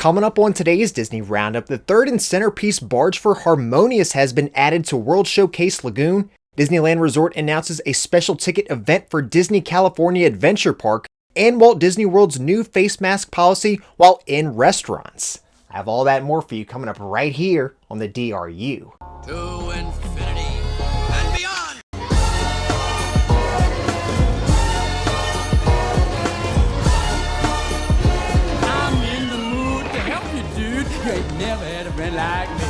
Coming up on today's Disney Roundup, the third and centerpiece barge for Harmonious has been added to World Showcase Lagoon. Disneyland Resort announces a special ticket event for Disney California Adventure Park, and Walt Disney World's new face mask policy while in restaurants. I have all that and more for you coming up right here on the DRU. To infinity and beyond! I'm in the mood to help you, dude. You ain't never had a friend like me.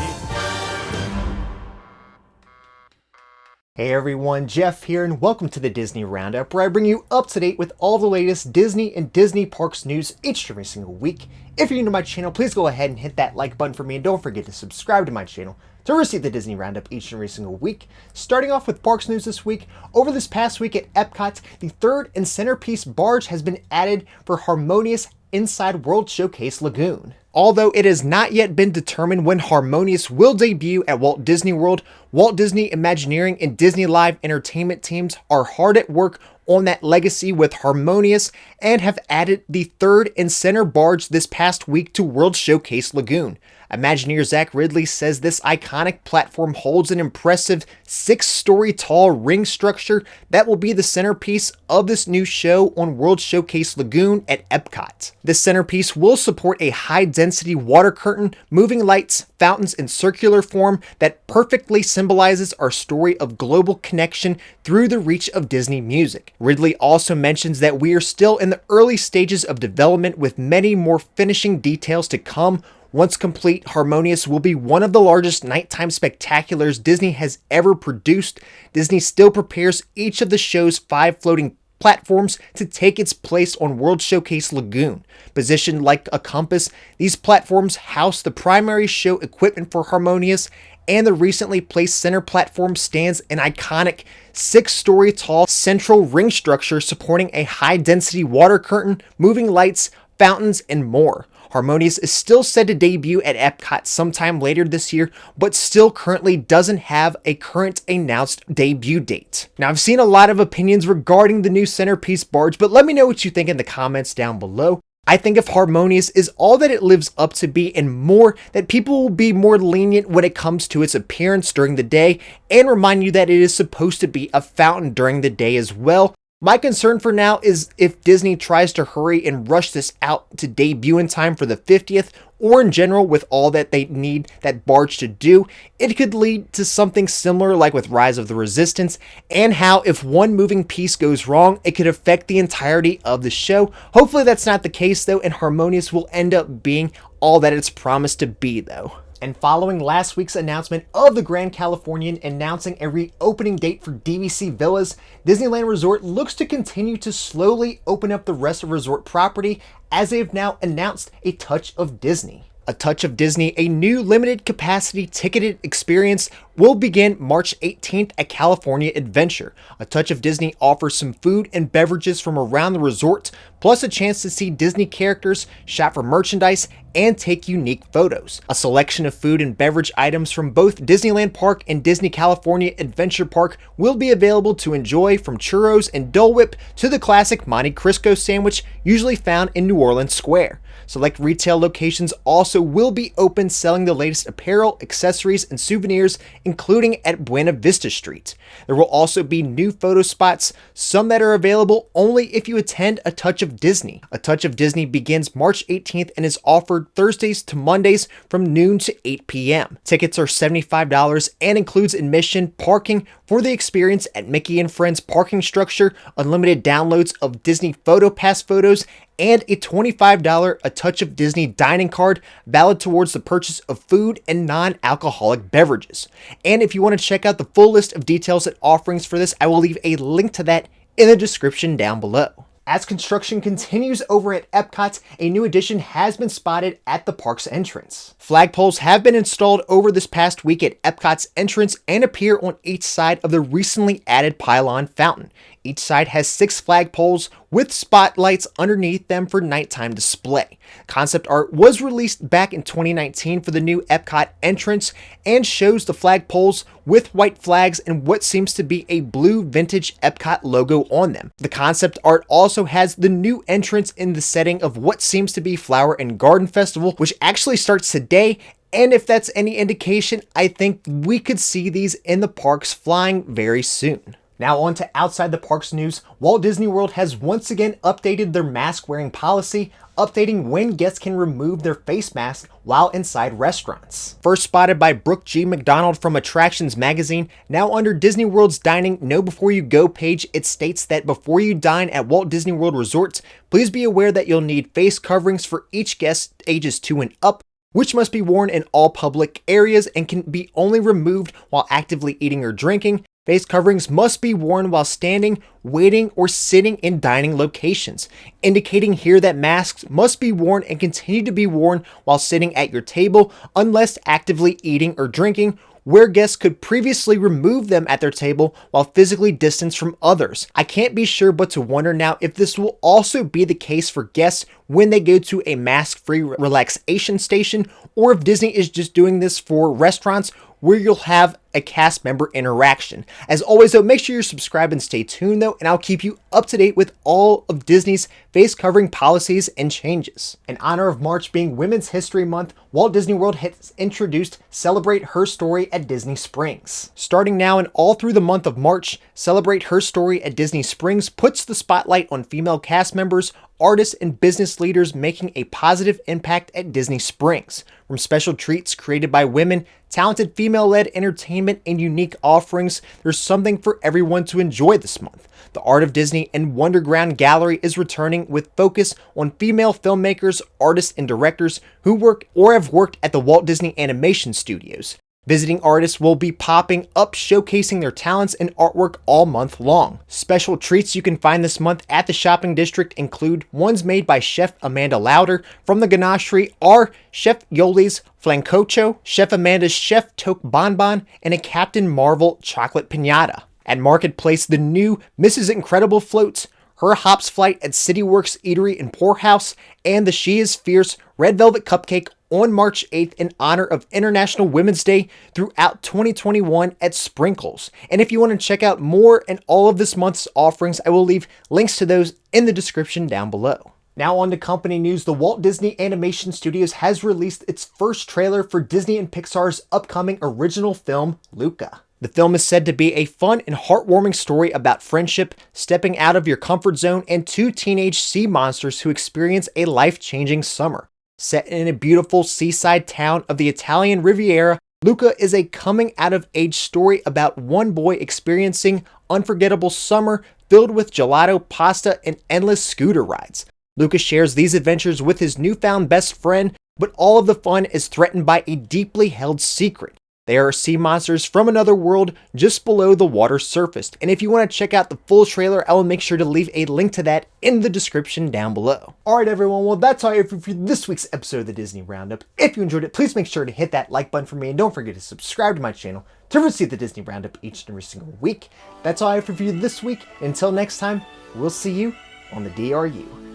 Hey everyone, Jeff here, and welcome to the Disney Roundup, where I bring you up to date with all the latest Disney and Disney Parks news each and every single week. If you're new to my channel, please go ahead and hit that like button for me, and don't forget to subscribe to my channel to receive the Disney Roundup each and every single week. Starting off with Parks news this week, over this past week at EPCOT, the third and centerpiece barge has been added for Harmonious inside World Showcase Lagoon. Although it has not yet been determined when Harmonious will debut at Walt Disney World, Walt Disney Imagineering and Disney Live Entertainment teams are hard at work on that legacy with Harmonious and have added the third and center barge this past week to World Showcase Lagoon. Imagineer Zach Ridley says this iconic platform holds an impressive 6-story tall ring structure that will be the centerpiece of this new show on World Showcase Lagoon at EPCOT. This centerpiece will support a high-density water curtain, moving lights, fountains, and circular form that perfectly symbolizes our story of global connection through the reach of Disney music. Ridley also mentions that we are still in the early stages of development with many more finishing details to come. Once complete, Harmonious will be one of the largest nighttime spectaculars Disney has ever produced. Disney still prepares each of the show's 5 floating platforms to take its place on World Showcase Lagoon. Positioned like a compass, these platforms house the primary show equipment for Harmonious, and the recently placed center platform stands an iconic 6-story tall central ring structure supporting a high-density water curtain, moving lights, fountains, and more. Harmonious is still set to debut at EPCOT sometime later this year, but still currently doesn't have a current announced debut date. Now, I've seen a lot of opinions regarding the new centerpiece barge, but let me know what you think in the comments down below. I think if Harmonious is all that it lives up to be and more, that people will be more lenient when it comes to its appearance during the day, and remind you that it is supposed to be a fountain during the day as well. My concern for now is if Disney tries to hurry and rush this out to debut in time for the 50th, or in general with all that they need that barge to do, it could lead to something similar like with Rise of the Resistance, and how if one moving piece goes wrong, it could affect the entirety of the show. Hopefully that's not the case though, and Harmonious will end up being all that it's promised to be though. And following last week's announcement of the Grand Californian announcing a reopening date for DVC Villas, Disneyland Resort looks to continue to slowly open up the rest of resort property as they have now announced a Touch of Disney. A Touch of Disney, a new limited capacity ticketed experience, will begin March 18th at California Adventure. A Touch of Disney offers some food and beverages from around the resort, plus a chance to see Disney characters, shop for merchandise, and take unique photos. A selection of food and beverage items from both Disneyland Park and Disney California Adventure Park will be available to enjoy, from churros and Dole Whip to the classic Monte Cristo sandwich usually found in New Orleans Square. Select retail locations also will be open, selling the latest apparel, accessories, and souvenirs, including at Buena Vista Street. There will also be new photo spots, some that are available only if you attend A Touch of Disney. A Touch of Disney begins March 18th and is offered Thursdays to Mondays from noon to 8 p.m. Tickets are $75 and includes admission, parking for the experience at Mickey and Friends parking structure, unlimited downloads of Disney PhotoPass photos, and a $25 A Touch of Disney dining card valid towards the purchase of food and non-alcoholic beverages. And if you want to check out the full list of details and offerings for this, I will leave a link to that in the description down below. As construction continues over at EPCOT, a new addition has been spotted at the park's entrance. Flagpoles have been installed over this past week at EPCOT's entrance and appear on each side of the recently added pylon fountain. Each side has 6 flagpoles with spotlights underneath them for nighttime display. Concept art was released back in 2019 for the new EPCOT entrance and shows the flagpoles with white flags and what seems to be a blue vintage EPCOT logo on them. The concept art also has the new entrance in the setting of what seems to be Flower and Garden Festival, which actually starts today. And if that's any indication, I think we could see these in the parks flying very soon. Now on to outside the parks news. Walt Disney World has once again updated their mask wearing policy, updating when guests can remove their face mask while inside restaurants. First spotted by Brooke G. McDonald from Attractions Magazine, now under Disney World's Dining Know Before You Go page, it states that before you dine at Walt Disney World resorts, please be aware that you'll need face coverings for each guest ages 2 and up, which must be worn in all public areas and can be only removed while actively eating or drinking. Face coverings must be worn while standing, waiting, or sitting in dining locations, indicating here that masks must be worn and continue to be worn while sitting at your table unless actively eating or drinking, where guests could previously remove them at their table while physically distanced from others. I can't be sure but to wonder now if this will also be the case for guests when they go to a mask-free relaxation station, or if Disney is just doing this for restaurants where you'll have a cast member interaction. As always though, make sure you're subscribed and stay tuned though, and I'll keep you up to date with all of Disney's face covering policies and changes. In honor of March being Women's History Month, Walt Disney World has introduced Celebrate Her Story at Disney Springs. Starting now and all through the month of March, Celebrate Her Story at Disney Springs puts the spotlight on female cast members, artists, and business leaders making a positive impact at Disney Springs. From special treats created by women, talented female-led entertainment, and unique offerings, there's something for everyone to enjoy this month. The Art of Disney and Wonderground Gallery is returning with focus on female filmmakers, artists, and directors who work or have worked at the Walt Disney Animation Studios. Visiting artists will be popping up, showcasing their talents and artwork all month long. Special treats you can find this month at the shopping district include ones made by Chef Amanda Lauder. From the ganachery are Chef Yoli's Flancocho, Chef Amanda's Chef Toque Bonbon, and a Captain Marvel chocolate piñata. At Marketplace, the new Mrs. Incredible floats, Her Hops Flight at CityWorks Eatery and Poorhouse, and the She Is Fierce Red Velvet Cupcake on March 8th in honor of International Women's Day throughout 2021 at Sprinkles. And if you want to check out more and all of this month's offerings, I will leave links to those in the description down below. Now on to company news. The Walt Disney Animation Studios has released its first trailer for Disney and Pixar's upcoming original film, Luca. The film is said to be a fun and heartwarming story about friendship, stepping out of your comfort zone, and 2 teenage sea monsters who experience a life-changing summer. Set in a beautiful seaside town of the Italian Riviera, Luca is a coming-out-of-age story about one boy experiencing unforgettable summer filled with gelato, pasta, and endless scooter rides. Luca shares these adventures with his newfound best friend, but all of the fun is threatened by a deeply held secret. They are sea monsters from another world just below the water's surface. And if you want to check out the full trailer, I will make sure to leave a link to that in the description down below. Alright everyone, well that's all I have for this week's episode of the Disney Roundup. If you enjoyed it, please make sure to hit that like button for me, and don't forget to subscribe to my channel to receive the Disney Roundup each and every single week. That's all I have for you this week. Until next time, we'll see you on the DRU.